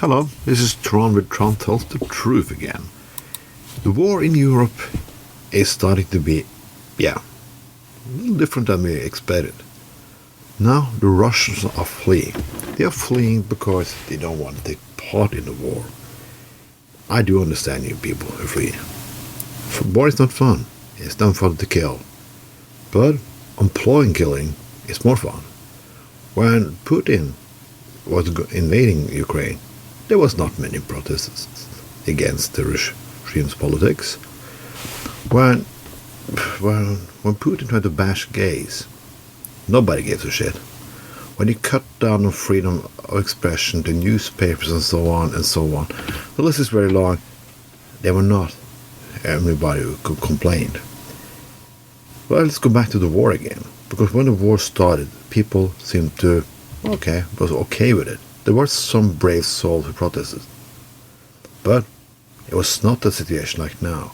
Hello, this is Tron with Tron Tells the Truth again. The war in Europe is starting to be, a little different than we expected. Now the Russians are fleeing. They are fleeing because they don't want to take part in the war. I do understand you people who flee. War is not fun. It's not fun to kill. But employing killing is more fun. When Putin was invading Ukraine, there was not many protests against the regime's politics. When Putin tried to bash gays, nobody gives a shit. When he cut down on freedom of expression to newspapers and so on, the list is very long. There were not everybody who complained. Well, let's go back to the war again. Because when the war started, people seemed to, was okay with it. There were some brave souls who protested. But it was not the situation like now.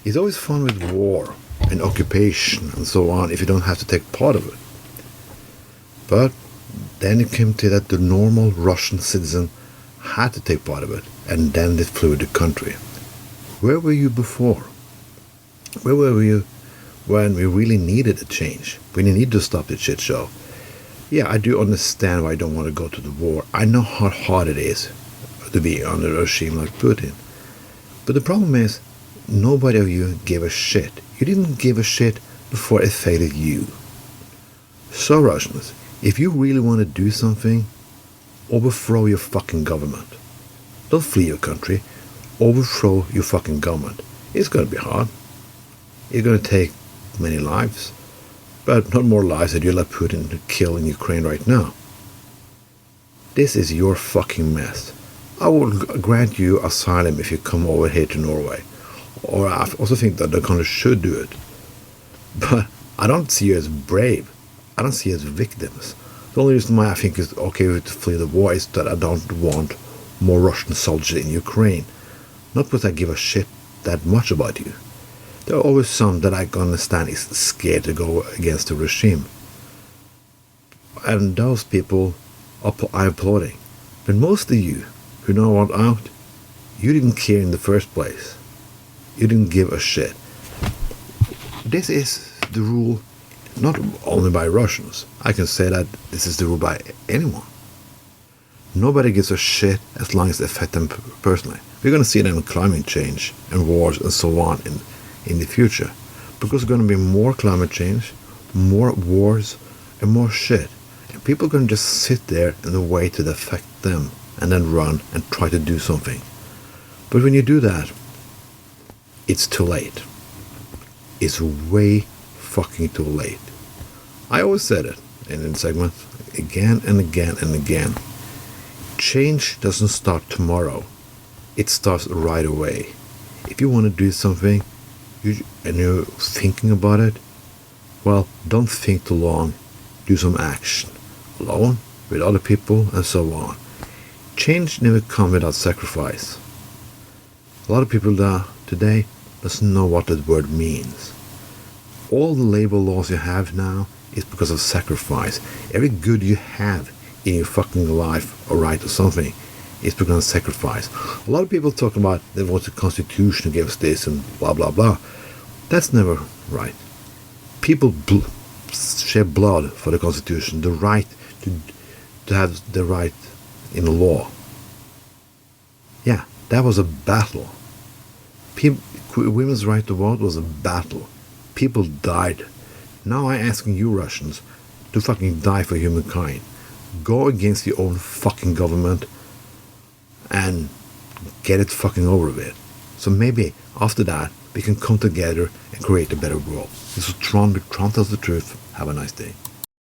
It's always fun with war and occupation and so on if you don't have to take part of it. But then it came to that the normal Russian citizen had to take part of it, and then they flew the country. Where were you before? Where were you when we really needed a change? We needed to stop the shit show. Yeah, I do understand why I don't want to go to the war. I know how hard it is to be under a regime like Putin. But the problem is, nobody of you gave a shit. You didn't give a shit before it affected you. So Russians, if you really want to do something, overthrow your fucking government. Don't flee your country. Overthrow your fucking government. It's going to be hard. It's going to take many lives. But not more lives that you let Putin kill in Ukraine right now. This is your fucking mess. I will grant you asylum if you come over here to Norway. Or I also think that the country should do it. But I don't see you as brave. I don't see you as victims. The only reason why I think it's okay to flee the war is that I don't want more Russian soldiers in Ukraine. Not because I give a shit that much about you. There are always some that I can understand is scared to go against the regime. And those people I'm applauding. But most of you who now want out, you didn't care in the first place. You didn't give a shit. This is the rule not only by Russians. I can say that this is the rule by anyone. Nobody gives a shit as long as it affects them personally. We're going to see that in climate change and wars and so on in the future. Because there's going to be more climate change, more wars, and more shit. And people are going to just sit there and wait to affect them and then run and try to do something. But when you do that, it's too late. It's way fucking too late. I always said it in the segment again and again and again. Change doesn't start tomorrow. It starts right away. If you want to do something and you're thinking about it, well, don't think too long. Do some action. Alone, with other people, and so on. Change never comes without sacrifice. A lot of people today doesn't know what that word means. All the labor laws you have now is because of sacrifice. Every good you have in your fucking life or right or something is because of sacrifice. A lot of people talk about there was a constitution against this and blah blah blah. That's never right. People shed blood for the constitution, the right to have the right in the law. Yeah, that was a battle. Women's right to vote was a battle. People died. Now I'm asking you Russians to fucking die for humankind. Go against your own fucking government and get it fucking over with. So maybe after that we can come together and create a better world. This is Tron Tells the Truth. Have a nice day.